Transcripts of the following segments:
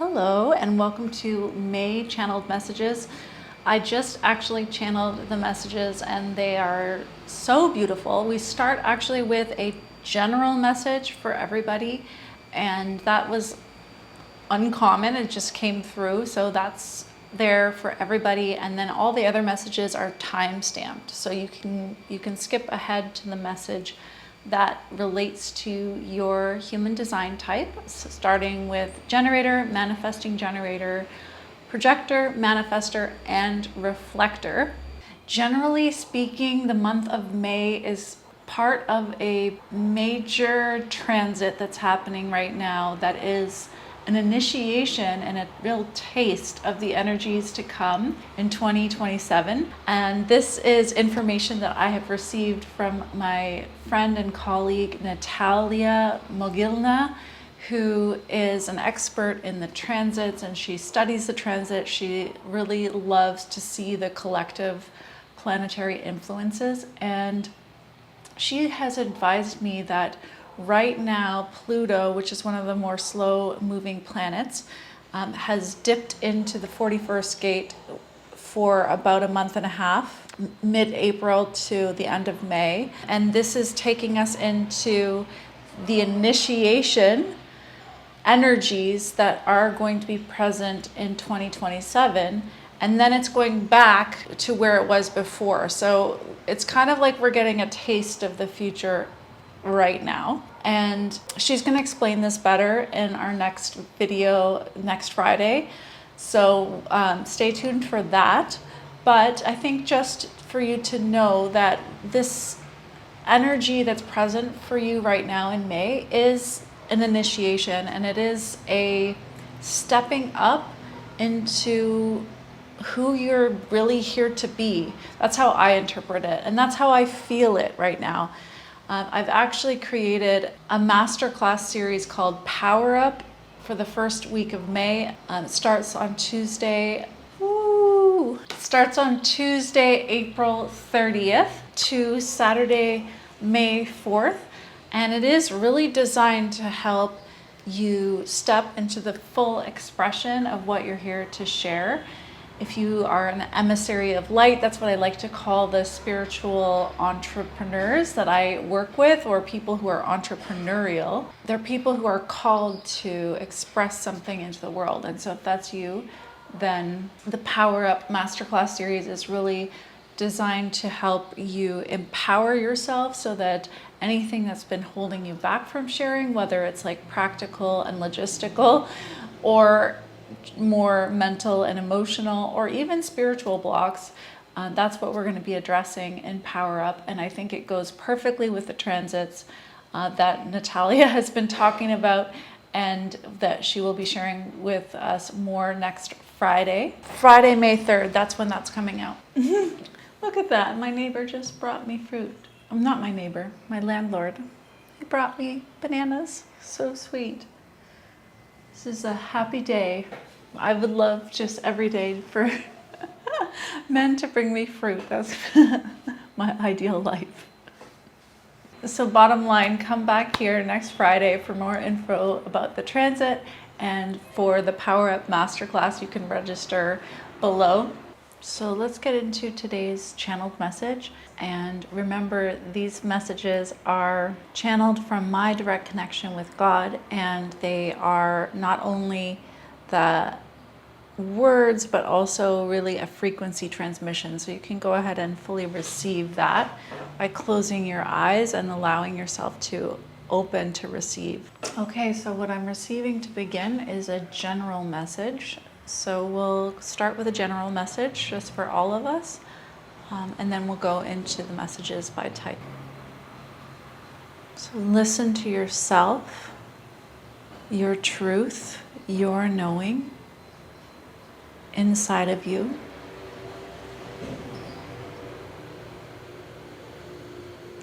Hello and welcome to May Channeled Messages. I just actually channeled the messages and they are so beautiful. We start actually with a general message for everybody, and that was uncommon. It just came through, so that's there for everybody. And then all the other messages are time stamped, so you can skip ahead to the message that relates to your human design type, so starting with generator, manifesting generator, projector, manifestor, and reflector. Generally speaking, the month of May is part of a major transit that's happening right now that is an initiation and a real taste of the energies to come in 2027. And this is information that I have received from my friend and colleague Natalia Mogilna, who is an expert in the transits, and she studies the transit. She really loves to see the collective planetary influences, and she has advised me that right now, Pluto, which is one of the more slow-moving planets, has dipped into the 41st gate for about a month and a half, mid-April to the end of May. And this is taking us into the initiation energies that are going to be present in 2027. And then it's going back to where it was before. So it's kind of like we're getting a taste of the future right now. And she's going to explain this better in our next video next Friday. So stay tuned for that. But I think just for you to know that this energy that's present for you right now in May is an initiation, and it is a stepping up into who you're really here to be. That's how I interpret it, and that's how I feel it right now. I've actually created a masterclass series called Power Up for the first week of May. It starts on Tuesday. It starts on Tuesday, April 30th to Saturday, May 4th. And it is really designed to help you step into the full expression of what you're here to share. If you are an emissary of light, that's what I like to call the spiritual entrepreneurs that I work with, or people who are entrepreneurial. They're people who are called to express something into the world. And so if that's you, then the Power Up Masterclass series is really designed to help you empower yourself so that anything that's been holding you back from sharing, whether it's like practical and logistical, or more mental and emotional, or even spiritual blocks, that's what we're going to be addressing in Power Up. And I think it goes perfectly with the transits that Natalia has been talking about, and that she will be sharing with us more next Friday. Friday, May 3rd, that's when that's coming out. Look at that. My neighbor just brought me fruit. I'm not my neighbor, my landlord. He brought me bananas. So sweet. This is a happy day. I would love just every day for men to bring me fruit. That's my ideal life. So bottom line, come back here next Friday for more info about the transit, and for the Power Up Masterclass, you can register below. So let's get into today's channeled message. And remember, these messages are channeled from my direct connection with God, and they are not only the words, but also really a frequency transmission. So you can go ahead and fully receive that by closing your eyes and allowing yourself to open to receive. Okay, so what I'm receiving to begin is a general message. So we'll start with a general message just for all of us, and then we'll go into the messages by type. So listen to yourself, your truth, your knowing inside of you.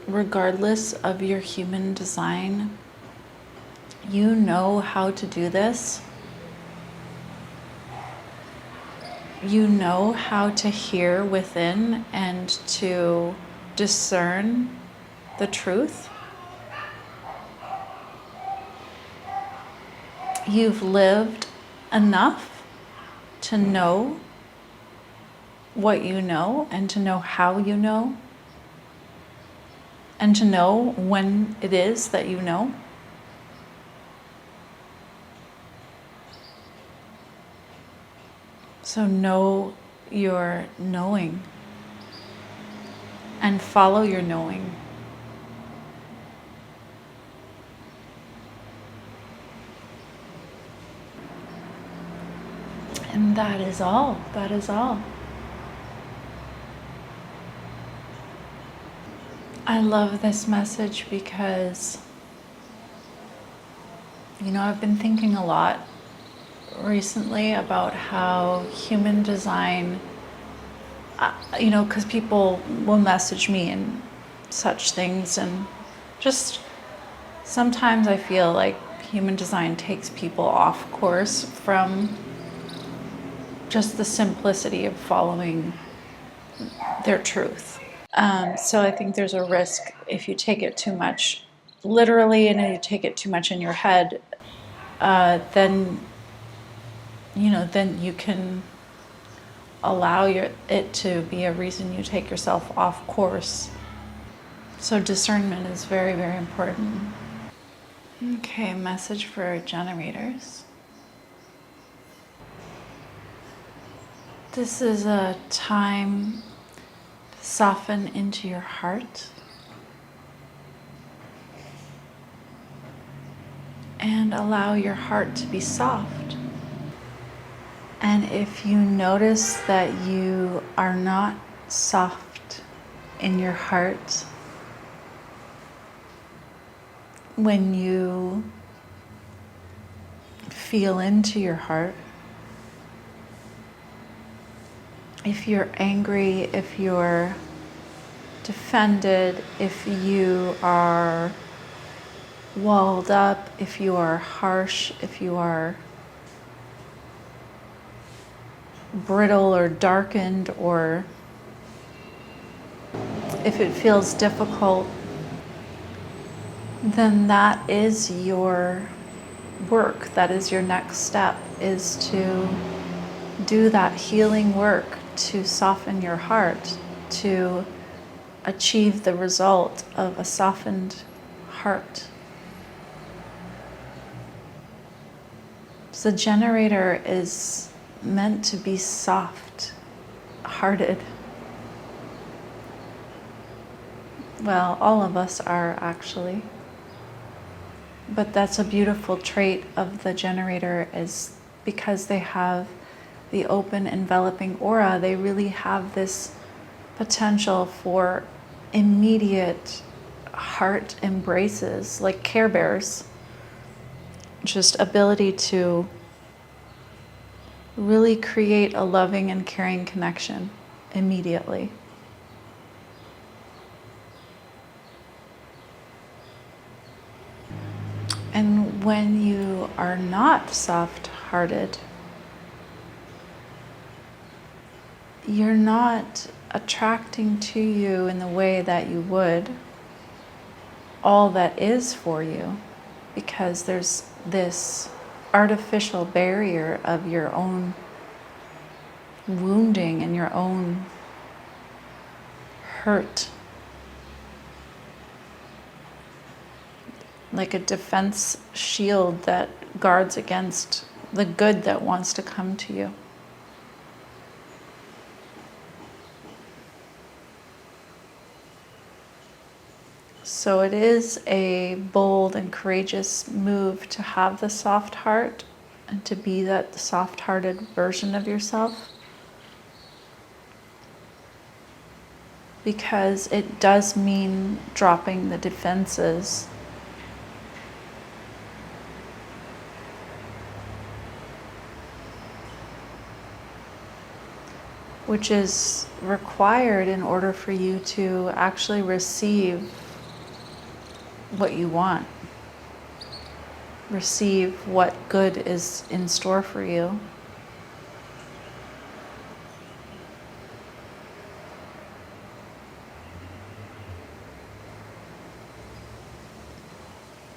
Regardless of your human design, you know how to do this. You know how to hear within and to discern the truth. You've lived enough to know what you know, and to know how you know, and to know when it is that you know. So know your knowing and follow your knowing. And that is all. That is all. I love this message because, I've been thinking a lot recently about how human design, because people will message me and such things, and just sometimes I feel like human design takes people off course from just the simplicity of following their truth. So I think there's a risk if you take it too much literally and you take it too much in your head, then you can allow it to be a reason you take yourself off course. So discernment is very, very important. Okay, message for generators. This is a time to soften into your heart and allow your heart to be soft. And if you notice that you are not soft in your heart, when you feel into your heart, if you're angry, if you're defended, if you are walled up, if you are harsh, if you are brittle or darkened, or if it feels difficult, then that is your work. That is your next step, is to do that healing work to soften your heart, to achieve the result of a softened heart. So the generator is meant to be soft-hearted. Well, all of us are actually. But that's a beautiful trait of the generator, is because they have the open, enveloping aura, they really have this potential for immediate heart embraces, like Care Bears. Just ability to really create a loving and caring connection immediately. And when you are not soft-hearted, you're not attracting to you in the way that you would all that is for you, because there's this artificial barrier of your own wounding and your own hurt. Like a defense shield that guards against the good that wants to come to you. So it is a bold and courageous move to have the soft heart and to be that soft-hearted version of yourself, because it does mean dropping the defenses. Which is required in order for you to actually receive what you want. Receive what good is in store for you.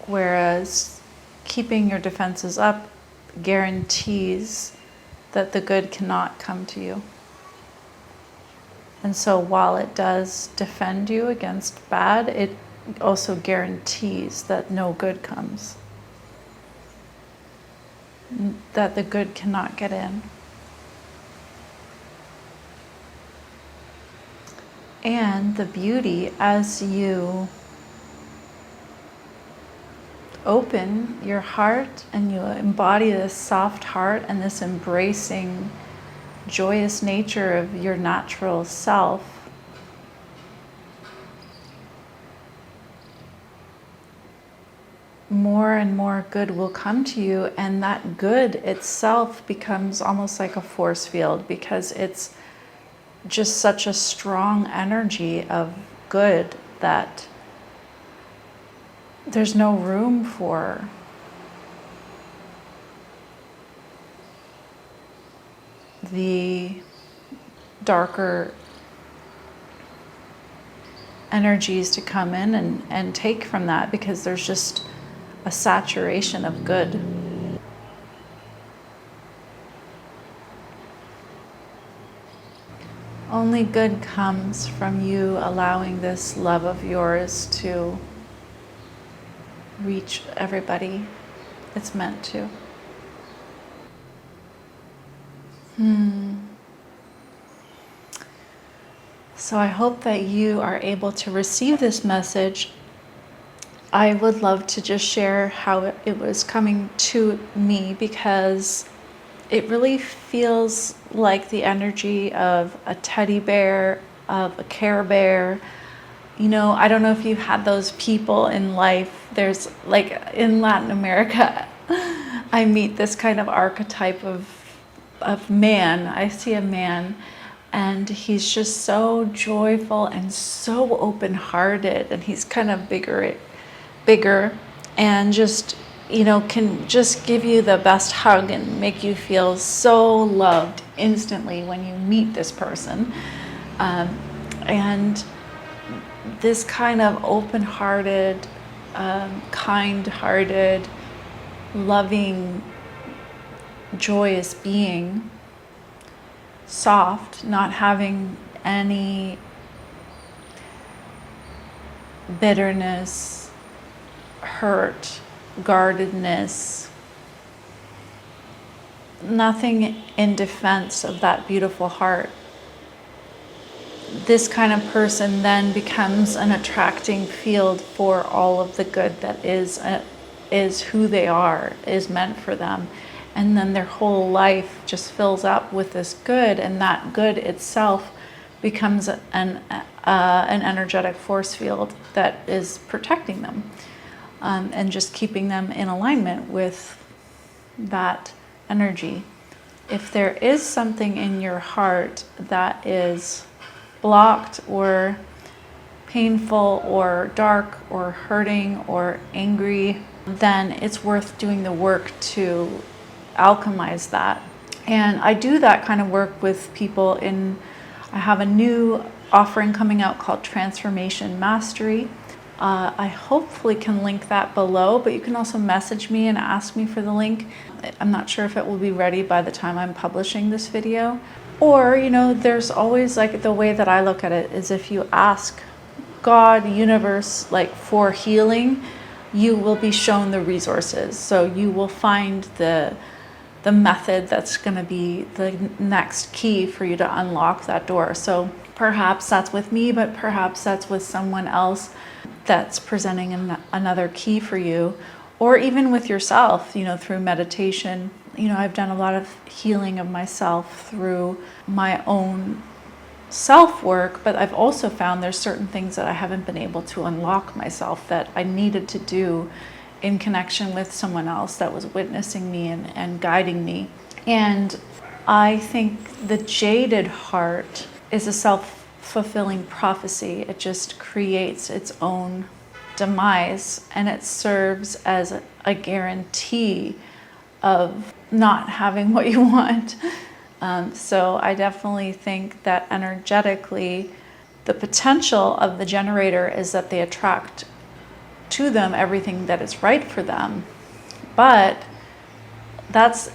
Whereas keeping your defenses up guarantees that the good cannot come to you. And so while it does defend you against bad, it also guarantees that no good comes, that the good cannot get in. And the beauty, as you open your heart and you embody this soft heart and this embracing, joyous nature of your natural self, more and more good will come to you, and that good itself becomes almost like a force field, because it's just such a strong energy of good that there's no room for the darker energies to come in and take from that, because there's just a saturation of good. Only good comes from you allowing this love of yours to reach everybody it's meant to. So I hope that you are able to receive this message. I would love to just share how it was coming to me, because it really feels like the energy of a teddy bear, of a Care Bear. You know, I don't know if you've had those people in life. There's, like, in Latin America, I meet this kind of archetype of man. I see a man, and he's just so joyful and so open-hearted, and he's kind of bigger, and just, you know, can just give you the best hug and make you feel so loved instantly when you meet this person. And this kind of open-hearted, kind-hearted, loving, joyous being, soft, not having any bitterness, hurt, guardedness, nothing in defense of that beautiful heart. This kind of person then becomes an attracting field for all of the good that is who they are, is meant for them. And then their whole life just fills up with this good, and that good itself becomes an energetic force field that is protecting them, and just keeping them in alignment with that energy. If there is something in your heart that is blocked or painful or dark or hurting or angry, then it's worth doing the work to alchemize that. And I do that kind of work with people I have a new offering coming out called Transformation Mastery. I hopefully can link that below, but you can also message me and ask me for the link. I'm not sure if it will be ready by the time I'm publishing this video. Or, you know, there's always, like, the way that I look at it is, if you ask God, universe, like, for healing, you will be shown the resources. So you will find the method that's going to be the next key for you to unlock that door. So perhaps that's with me, but perhaps that's with someone else that's presenting another key for you, or even with yourself, you know, through meditation. You know, I've done a lot of healing of myself through my own self-work, but I've also found there's certain things that I haven't been able to unlock myself that I needed to do in connection with someone else that was witnessing me and guiding me. And I think the jaded heart is a self-fulfilling prophecy. It just creates its own demise, and it serves as a guarantee of not having what you want. So I definitely think that energetically, the potential of the generator is that they attract to them everything that is right for them. But That's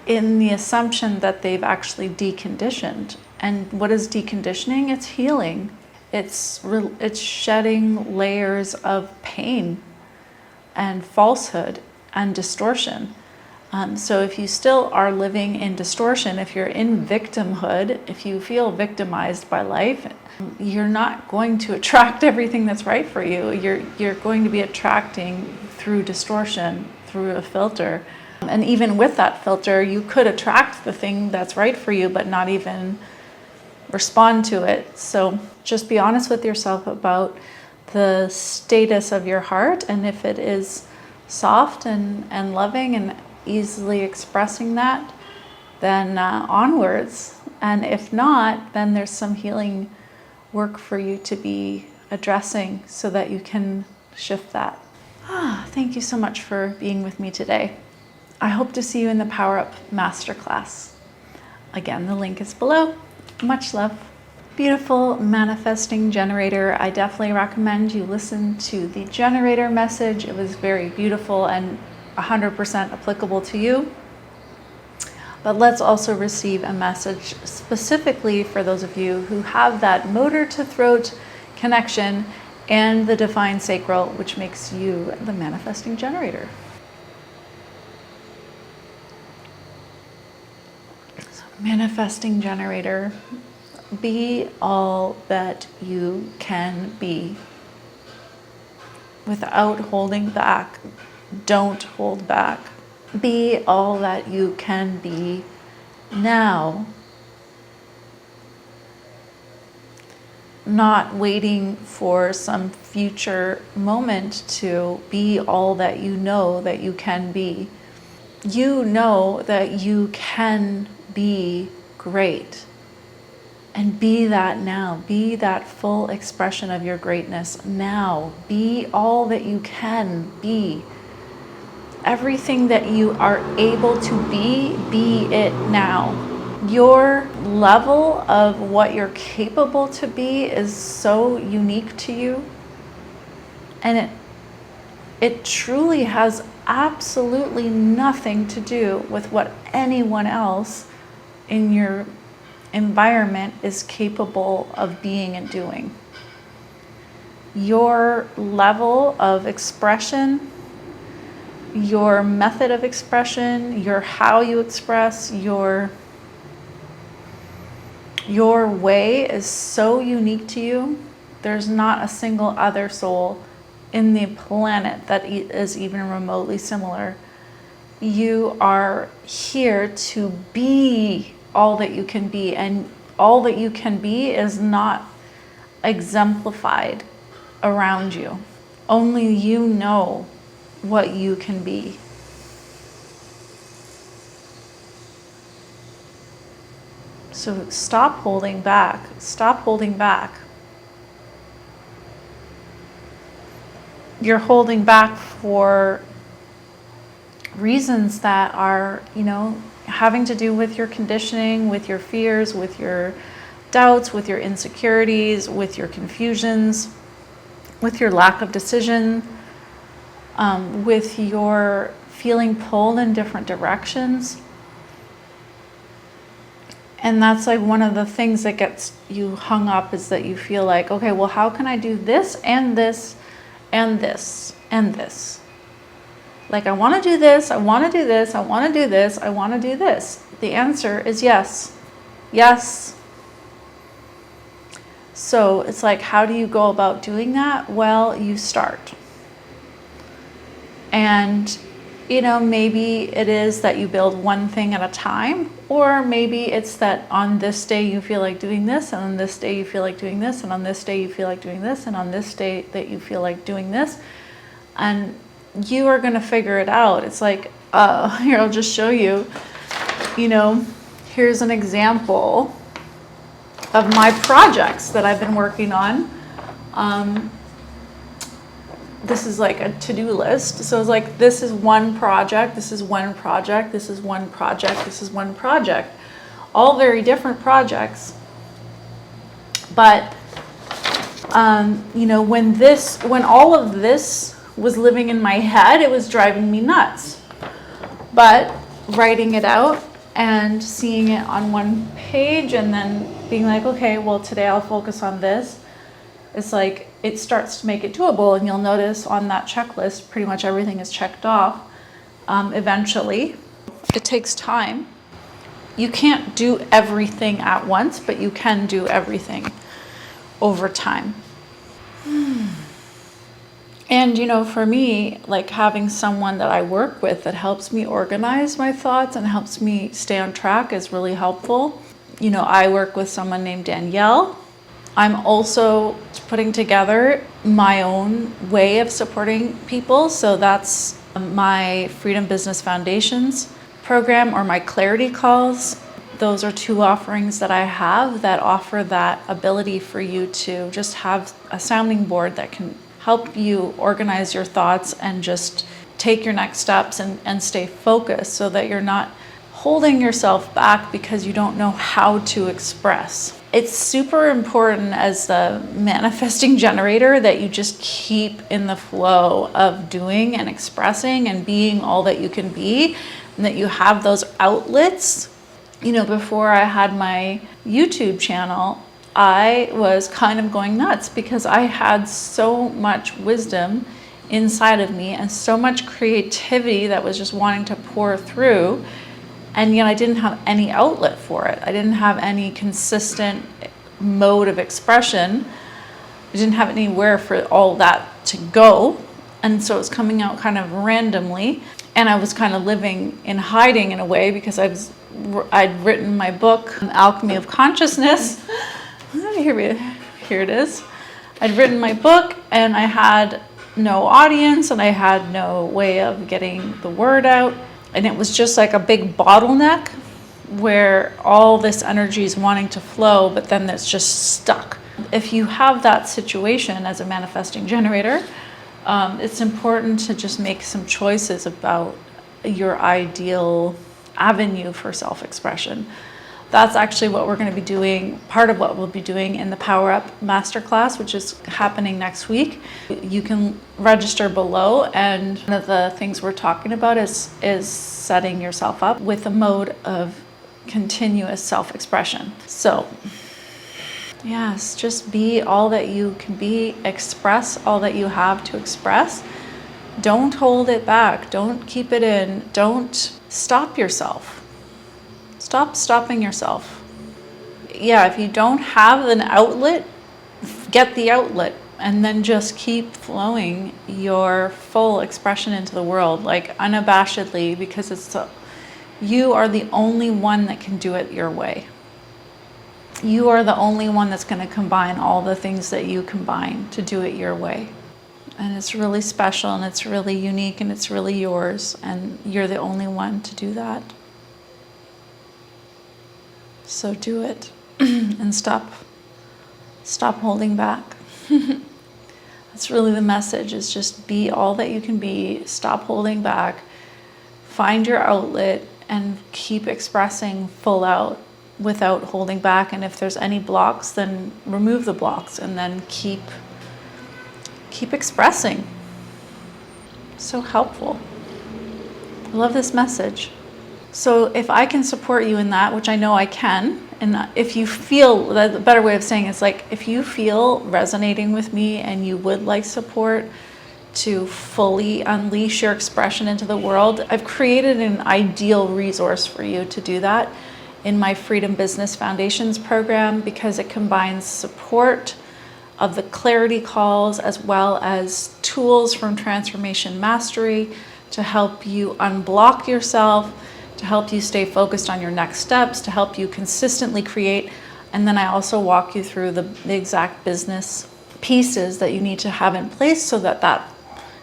in the assumption that they've actually deconditioned. And what is deconditioning? It's healing. It's shedding layers of pain and falsehood and distortion. So if you still are living in distortion, if you're in victimhood, if you feel victimized by life, you're not going to attract everything that's right for you. You're going to be attracting through distortion, through a filter. And even with that filter, you could attract the thing that's right for you, but not even respond to it. So just be honest with yourself about the status of your heart, and if it is soft and loving and easily expressing that, then onwards. And if not, then there's some healing work for you to be addressing so that you can shift that. Thank you so much for being with me today. I hope to see you in the Power Up Masterclass. Again, the link is below. Much love. Beautiful manifesting generator. I definitely recommend you listen to the generator message. It was very beautiful and 100% applicable to you. But let's also receive a message specifically for those of you who have that motor to throat connection and the divine sacral, which makes you the manifesting generator. So, manifesting generator, be all that you can be without holding back. Don't hold back. Be all that you can be now. Not waiting for some future moment to be all that you know that you can be. You know that you can be great. And be that now. Be that full expression of your greatness now. Be all that you can be. Everything that you are able to be it now. Your level of what you're capable to be is so unique to you. And it truly has absolutely nothing to do with what anyone else in your environment is capable of being and doing. Your level of expression, your method of expression, your how you express, your way is so unique to you. There's not a single other soul in the planet that is even remotely similar. You are here to be all that you can be, and all that you can be is not exemplified around you. Only you know what you can be. So stop holding back. Stop holding back. You're holding back for reasons that are, having to do with your conditioning, with your fears, with your doubts, with your insecurities, with your confusions, with your lack of decision, with your feeling pulled in different directions. And that's like one of the things that gets you hung up, is that you feel like, okay, well, how can I do this and this and this and this? Like, I want to do this, I want to do this, I want to do this, I want to do this. The answer is yes. Yes. So it's like, how do you go about doing that? Well, you start. And, maybe it is that you build one thing at a time, or maybe it's that on this day you feel like doing this, and on this day you feel like doing this, and on this day you feel like doing this, and on this day that you feel like doing this. And you are going to figure it out. It's like, here, I'll just show you, here's an example of my projects that I've been working on. This is like a to-do list. So it's like, this is one project, this is one project, this is one project, this is one project. All very different projects. But, when all of this was living in my head, it was driving me nuts. But writing it out and seeing it on one page and then being like, okay, well, today I'll focus on this. It's like it starts to make it doable, and you'll notice on that checklist pretty much everything is checked off eventually. It takes time. You can't do everything at once, but you can do everything over time. And, for me, like having someone that I work with that helps me organize my thoughts and helps me stay on track is really helpful. I work with someone named Danielle. I'm also putting together my own way of supporting people. So that's my Freedom Business Foundations program, or my clarity calls. Those are 2 offerings that I have that offer that ability for you to just have a sounding board that can help you organize your thoughts and just take your next steps and stay focused, so that you're not holding yourself back because you don't know how to express. It's super important as the manifesting generator that you just keep in the flow of doing and expressing and being all that you can be, and that you have those outlets. Before I had my YouTube channel, I was kind of going nuts because I had so much wisdom inside of me and so much creativity that was just wanting to pour through. And yet I didn't have any outlet for it. I didn't have any consistent mode of expression. I didn't have anywhere for all that to go. And so it was coming out kind of randomly. And I was kind of living in hiding in a way, because I'd written my book, Alchemy of Consciousness. Here it is. I'd written my book and I had no audience and I had no way of getting the word out. And it was just like a big bottleneck where all this energy is wanting to flow, but then it's just stuck. If you have that situation as a manifesting generator, it's important to just make some choices about your ideal avenue for self-expression. That's actually what we're going to be doing, part of what we'll be doing in the Power Up Masterclass, which is happening next week. You can register below, and one of the things we're talking about is setting yourself up with a mode of continuous self-expression. So, yes, just be all that you can be, express all that you have to express. Don't hold it back, don't keep it in, don't stop yourself. Stop stopping yourself. Yeah, if you don't have an outlet, get the outlet, and then just keep flowing your full expression into the world, like unabashedly, because you are the only one that can do it your way. You are the only one that's going to combine all the things that you combine to do it your way. And it's really special, and it's really unique, and it's really yours, and you're the only one to do that. So do it and stop holding back. That's really the message, is just be all that you can be, stop holding back, find your outlet, and keep expressing full out without holding back. And if there's any blocks, then remove the blocks, and then keep expressing. So helpful. I love this message. So if I can support you in that, which I know I can, and if you feel, the better way of saying it is like, if you feel resonating with me and you would like support to fully unleash your expression into the world, I've created an ideal resource for you to do that in my Freedom Business Foundations program, because it combines support of the clarity calls as well as tools from Transformation Mastery to help you unblock yourself, to help you stay focused on your next steps, to help you consistently create. And then I also walk you through the exact business pieces that you need to have in place so that that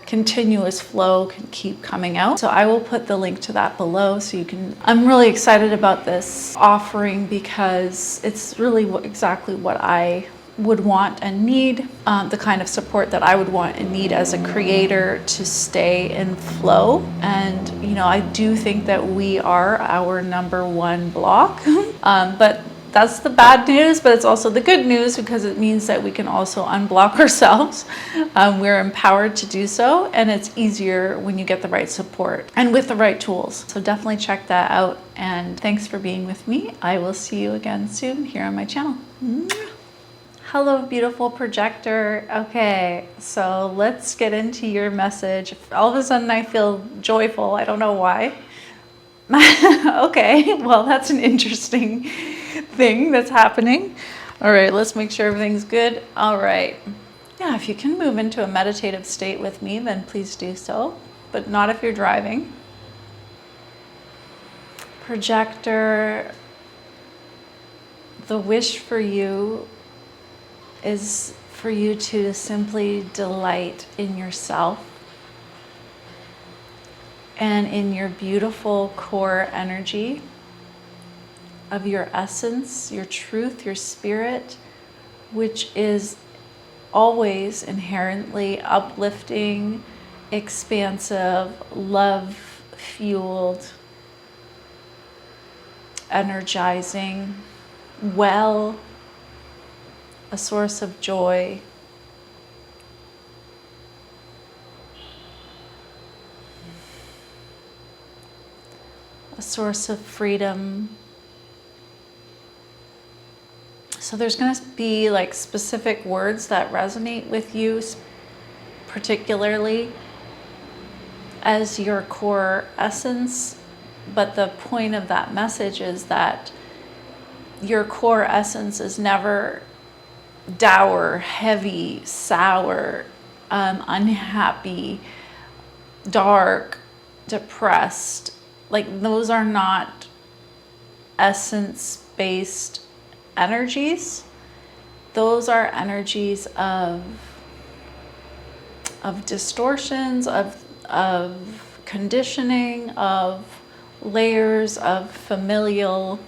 continuous flow can keep coming out. So I will put the link to that below so you can. I'm really excited about this offering because it's really exactly what I would want and need, the kind of support that I would want and need as a creator to stay in flow. And I do think that we are our number one block, but that's the bad news, but it's also the good news because it means that we can also unblock ourselves. We're empowered to do so, and it's easier when you get the right support and with the right tools. So definitely check that out, and thanks for being with me. I will see you again soon here on my channel. Hello, beautiful projector. Okay, so let's get into your message. All of a sudden I feel joyful. I don't know why. Okay, well, that's an interesting thing that's happening. All right, let's make sure everything's good. All right. Yeah, if you can move into a meditative state with me, then please do so, but not if you're driving. Projector, the wish for you is for you to simply delight in yourself and in your beautiful core energy of your essence, your truth, your spirit, which is always inherently uplifting, expansive, love-fueled, energizing, well, a source of joy. A source of freedom. So there's going to be like specific words that resonate with you, particularly as your core essence. But the point of that message is that your core essence is never dour, heavy, sour, unhappy, dark, depressed. Like, those are not essence-based energies. Those are energies of distortions, of conditioning, of layers of familial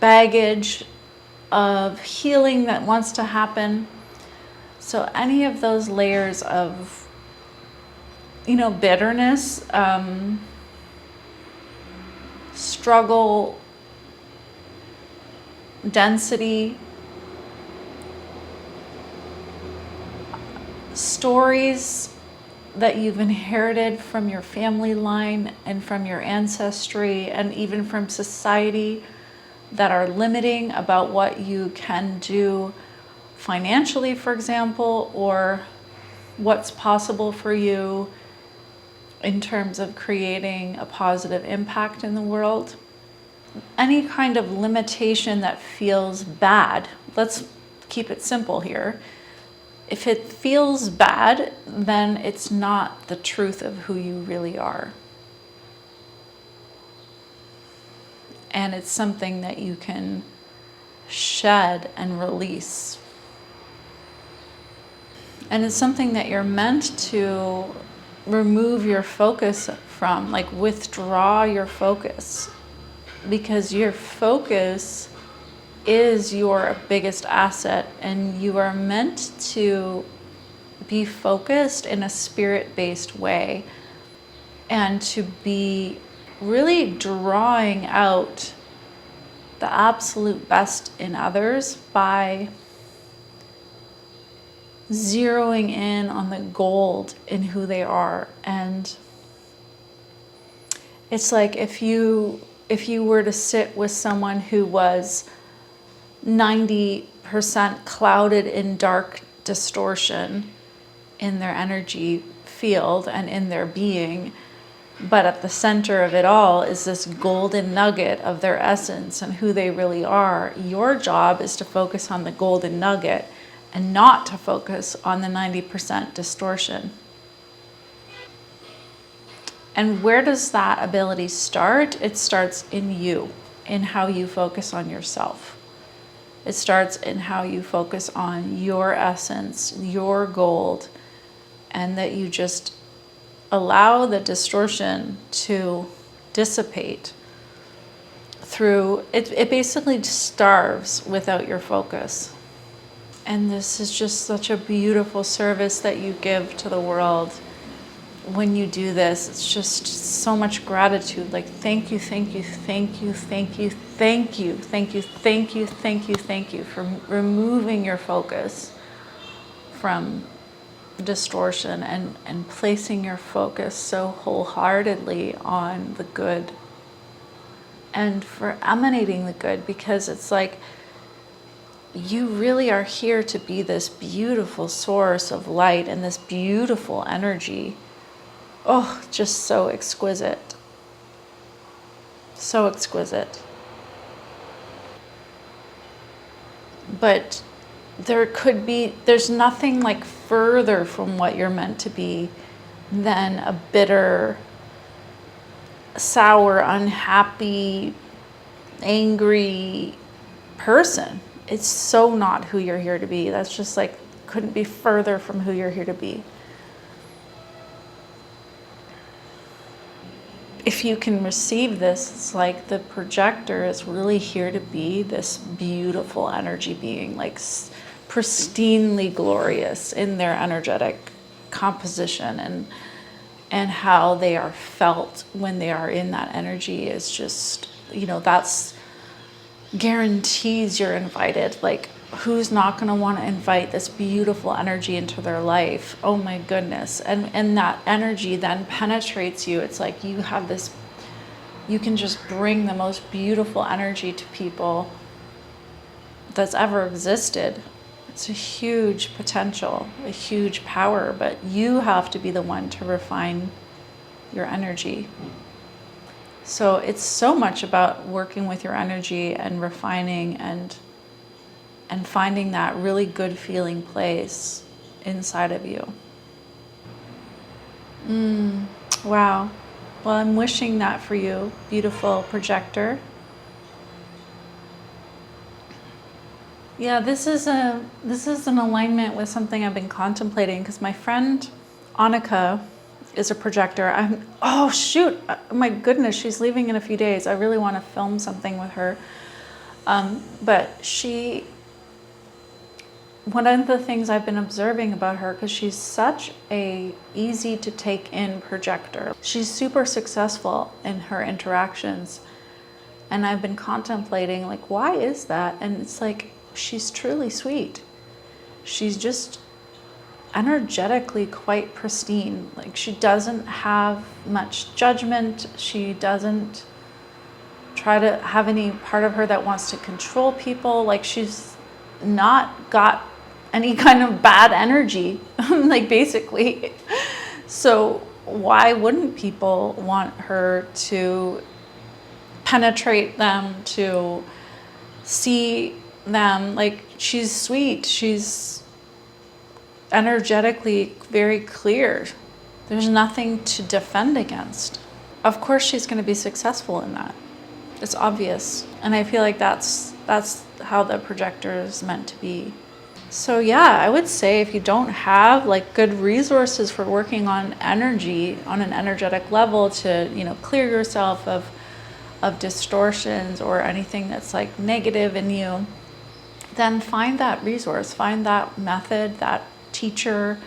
baggage, of healing that wants to happen. So any of those layers of, bitterness, struggle, density, stories that you've inherited from your family line and from your ancestry and even from society that are limiting about what you can do financially, for example, or what's possible for you in terms of creating a positive impact in the world. Any kind of limitation that feels bad, let's keep it simple here. If it feels bad, then it's not the truth of who you really are. And it's something that you can shed and release. And it's something that you're meant to remove your focus from, like withdraw your focus, because your focus is your biggest asset, and you are meant to be focused in a spirit-based way and to be really drawing out the absolute best in others by zeroing in on the gold in who they are. And it's like if you were to sit with someone who was 90% clouded in dark distortion in their energy field and in their being, but at the center of it all is this golden nugget of their essence and who they really are. Your job is to focus on the golden nugget and not to focus on the 90% distortion. And where does that ability start? It starts in you, in how you focus on yourself. It starts in how you focus on your essence, your gold, and that you just allow the distortion to dissipate through it. It basically starves without your focus. And this is just such a beautiful service that you give to the world. when you do this, it's just so much gratitude. Like, thank you, thank you, thank you, thank you, thank you, thank you, thank you, thank you, thank you for removing your focus from distortion and placing your focus so wholeheartedly on the good and for emanating the good, because it's like you really are here to be this beautiful source of light and this beautiful energy. Oh, just so exquisite. So exquisite. But there's nothing like further from what you're meant to be than a bitter, sour, unhappy, angry person. It's so not who you're here to be. That's just like, couldn't be further from who you're here to be. If you can receive this, it's like the projector is really here to be this beautiful energy being, like pristinely glorious in their energetic composition, and how they are felt when they are in that energy is just, that's guarantees you're invited. Like, who's not going to want to invite this beautiful energy into their life? Oh my goodness. And that energy then penetrates you. It's like you have this, you can just bring the most beautiful energy to people that's ever existed. It's a huge potential, a huge power, but you have to be the one to refine your energy. So it's so much about working with your energy and refining and finding that really good feeling place inside of you. Wow. Well, I'm wishing that for you, beautiful projector. Yeah, this is an alignment with something I've been contemplating, because my friend Annika is a projector. Oh shoot, my goodness, she's leaving in a few days. I really want to film something with her. But one of the things I've been observing about her, because she's such a easy to take in projector. She's super successful in her interactions. And I've been contemplating, like, why is that? And it's like, she's truly sweet. She's just energetically quite pristine. Like, she doesn't have much judgment. She doesn't try to have any part of her that wants to control people. Like, she's not got any kind of bad energy, like, basically. So why wouldn't people want her to penetrate them, to see them? Like, she's sweet. She's energetically very clear. There's nothing to defend against. Of course she's going to be successful in that. It's obvious. And I feel like that's how the projector is meant to be. So yeah, I would say if you don't have like good resources for working on energy on an energetic level to, clear yourself of distortions or anything that's like negative in you, then find that resource, find that method, that teacher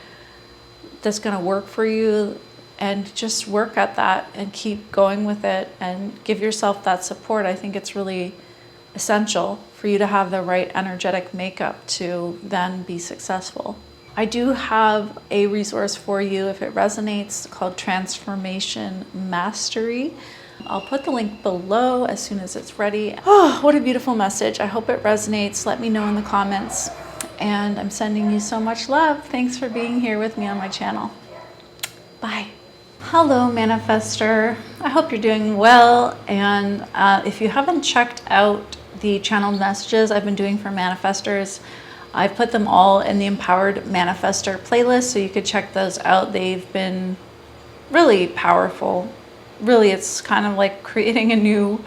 that's going to work for you, and just work at that and keep going with it and give yourself that support. I think it's really essential for you to have the right energetic makeup to then be successful. I do have a resource for you if it resonates called Transformation Mastery. I'll put the link below as soon as it's ready. Oh, what a beautiful message. I hope it resonates. Let me know in the comments. And I'm sending you so much love. Thanks for being here with me on my channel. Bye. Hello, Manifestor. I hope you're doing well. And if you haven't checked out the channeled messages I've been doing for Manifestors, I've put them all in the Empowered Manifestor playlist, so you could check those out. They've been really powerful. Really, it's kind of like creating a new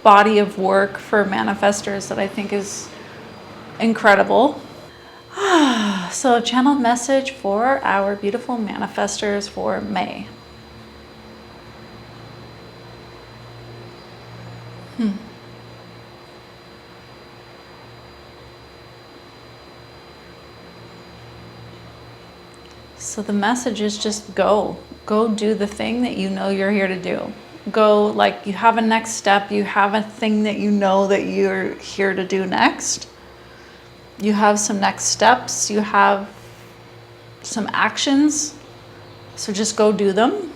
body of work for Manifestors that I think is incredible. So a channeled message for our beautiful Manifestors for May. So the message is just go Go do the thing that you know you're here to do. Go, like, you have a next step, you have a thing that you know that you're here to do next. You have some next steps, you have some actions. So just go do them.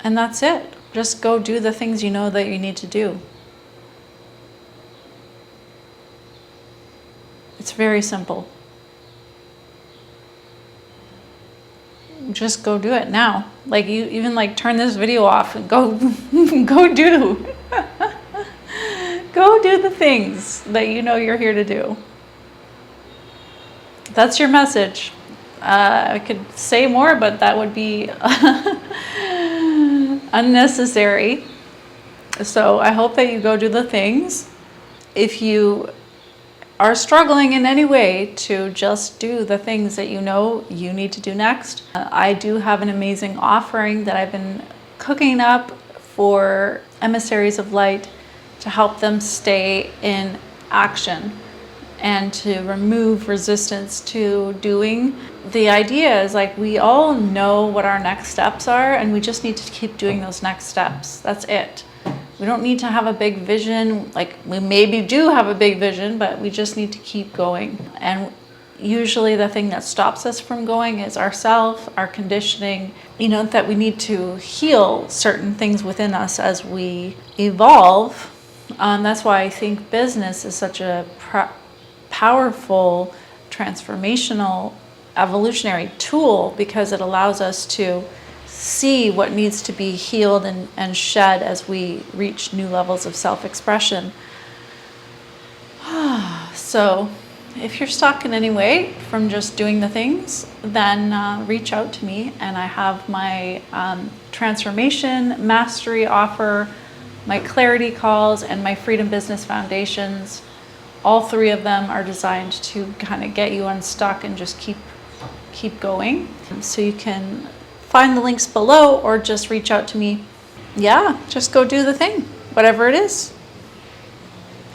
And that's it. Just go do the things you know that you need to do. It's very simple. Just go do it now. Like, you even like turn this video off and go go do. Go do the things that you know you're here to do. That's your message. I could say more, but that would be unnecessary. So I hope that you go do the things. If you are struggling in any way to just do the things that you know you need to do next, I do have an amazing offering that I've been cooking up for emissaries of light to help them stay in action and to remove resistance to doing. The idea is, like, we all know what our next steps are, and we just need to keep doing those next steps. That's it. We don't need to have a big vision. Like, we maybe do have a big vision, but we just need to keep going. And usually the thing that stops us from going is ourself, our conditioning, that we need to heal certain things within us as we evolve. That's why I think business is such a powerful, transformational, evolutionary tool, because it allows us to see what needs to be healed and shed as we reach new levels of self-expression. So if you're stuck in any way from just doing the things, then reach out to me, and I have my transformation mastery offer, my clarity calls, and my Freedom Business Foundations. All three of them are designed to kind of get you unstuck and just keep going. So you can find the links below or just reach out to me. Yeah, just go do the thing, whatever it is.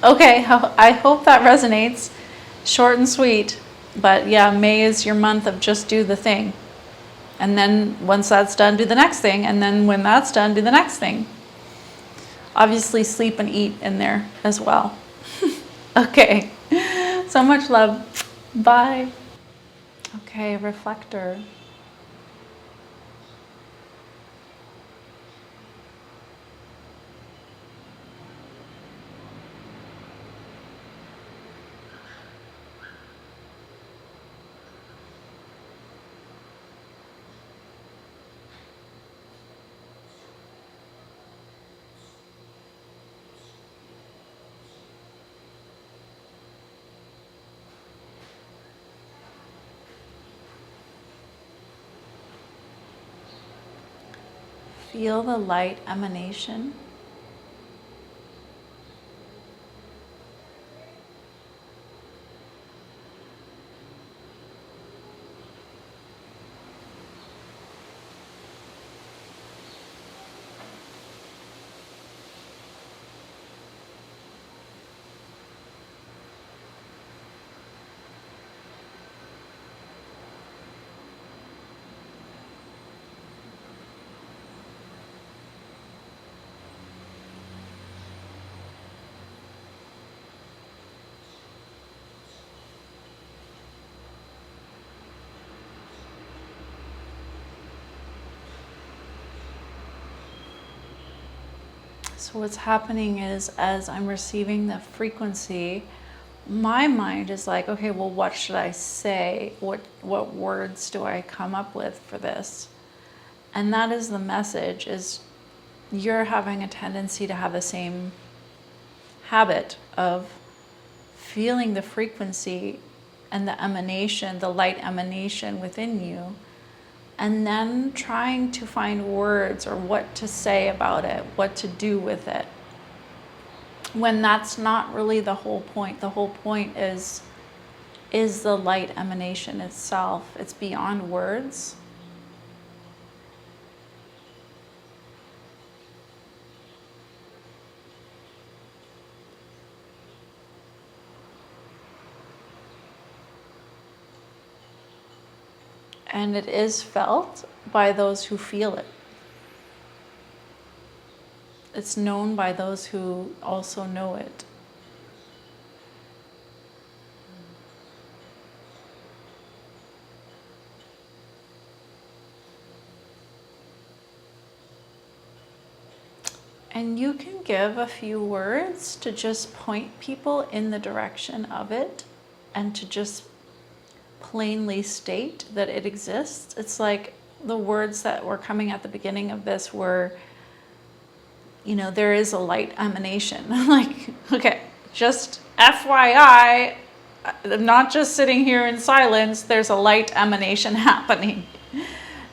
Okay, I hope that resonates. Short and sweet. But yeah, May is your month of just do the thing. And then once that's done, do the next thing. And then when that's done, do the next thing. Obviously, sleep and eat in there as well. Okay, so much love. Bye. Okay, Reflector. Feel the light emanation. So what's happening is, as I'm receiving the frequency, my mind is like, okay, well, what should I say? What words do I come up with for this? And that is the message, is you're having a tendency to have the same habit of feeling the frequency and the emanation, the light emanation within you, and then trying to find words or what to say about it, what to do with it, when that's not really the whole point. The whole point is the light emanation itself. It's beyond words. And it is felt by those who feel it. It's known by those who also know it. And you can give a few words to just point people in the direction of it and to just plainly state that it exists. It's like the words that were coming at the beginning of this were, you know, there is a light emanation. Like, okay, just FYI, I'm not just sitting here in silence, there's a light emanation happening.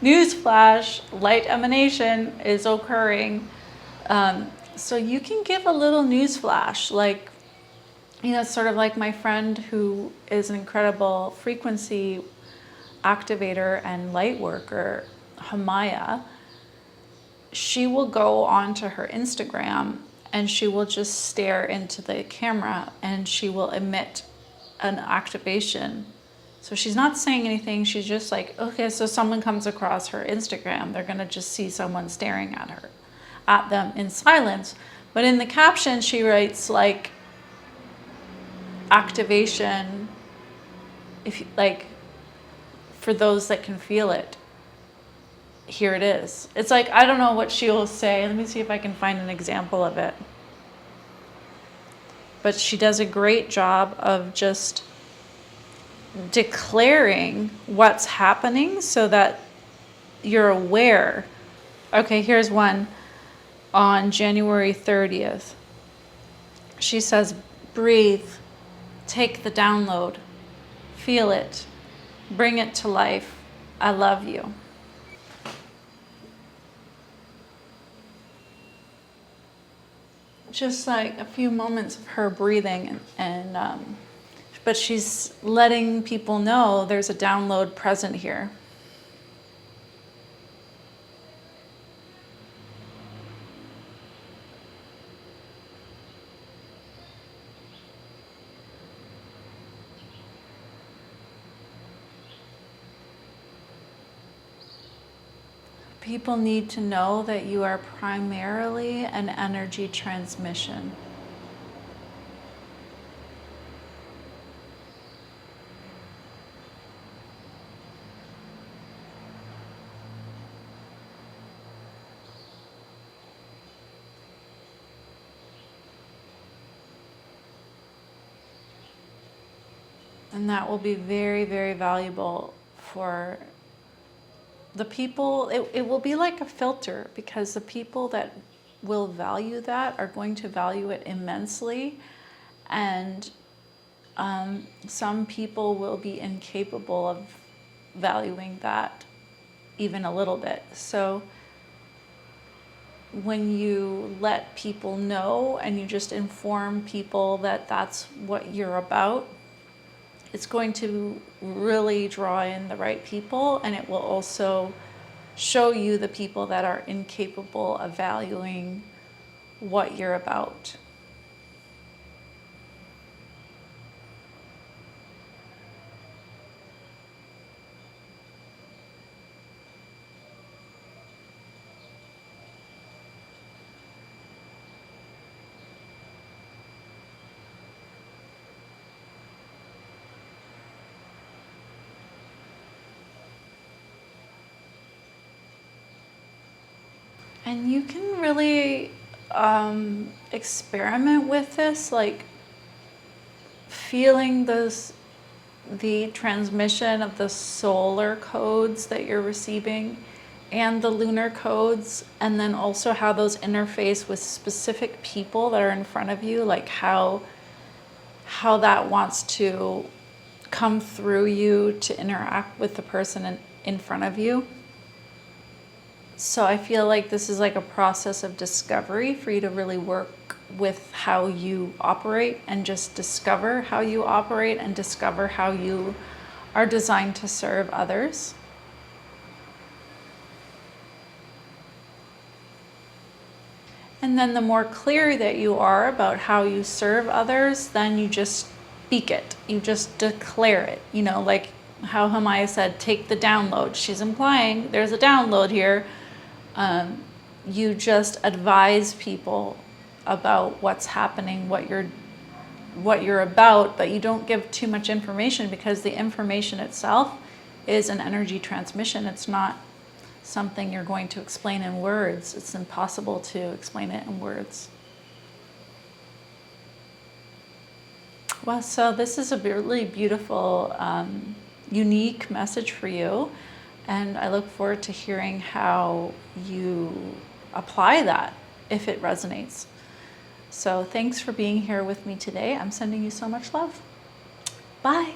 Newsflash, light emanation is occurring. So you can give a little news flash, like, you know, sort of like my friend who is an incredible frequency activator and light worker, Hamaya. She will go onto her Instagram and she will just stare into the camera and she will emit an activation. So she's not saying anything. She's just like, okay, so someone comes across her Instagram, they're going to just see someone staring at them in silence. But in the caption, she writes like activation, if you, like, for those that can feel it, here it is. It's like, I don't know what she will say. Let me see if I can find an example of it. But she does a great job of just declaring what's happening so that you're aware. Okay, here's one. On January 30th, she says, breathe, take the download, feel it, bring it to life. I love you. Just like a few moments of her breathing but she's letting people know there's a download present here. People need to know that you are primarily an energy transmission. And that will be very, very valuable for the people. It will be like a filter, because the people that will value that are going to value it immensely. And some people will be incapable of valuing that even a little bit. So when you let people know and you just inform people that that's what you're about, it's going to really draw in the right people, and it will also show you the people that are incapable of valuing what you're about. And you can really experiment with this, like feeling the transmission of the solar codes that you're receiving and the lunar codes, and then also how those interface with specific people that are in front of you, like how that wants to come through you to interact with the person in front of you. So I feel like this is like a process of discovery for you to really work with how you operate and just discover how you operate and discover how you are designed to serve others. And then the more clear that you are about how you serve others, then you just speak it. You just declare it. You know, like how Hamaya said, take the download. She's implying there's a download here. You just advise people about what's happening, what you're about, but you don't give too much information, because the information itself is an energy transmission. It's not something you're going to explain in words. It's impossible to explain it in words. Well, so this is a really beautiful, unique message for you, and I look forward to hearing how you apply that if it resonates. So thanks for being here with me today. I'm sending you so much love. Bye.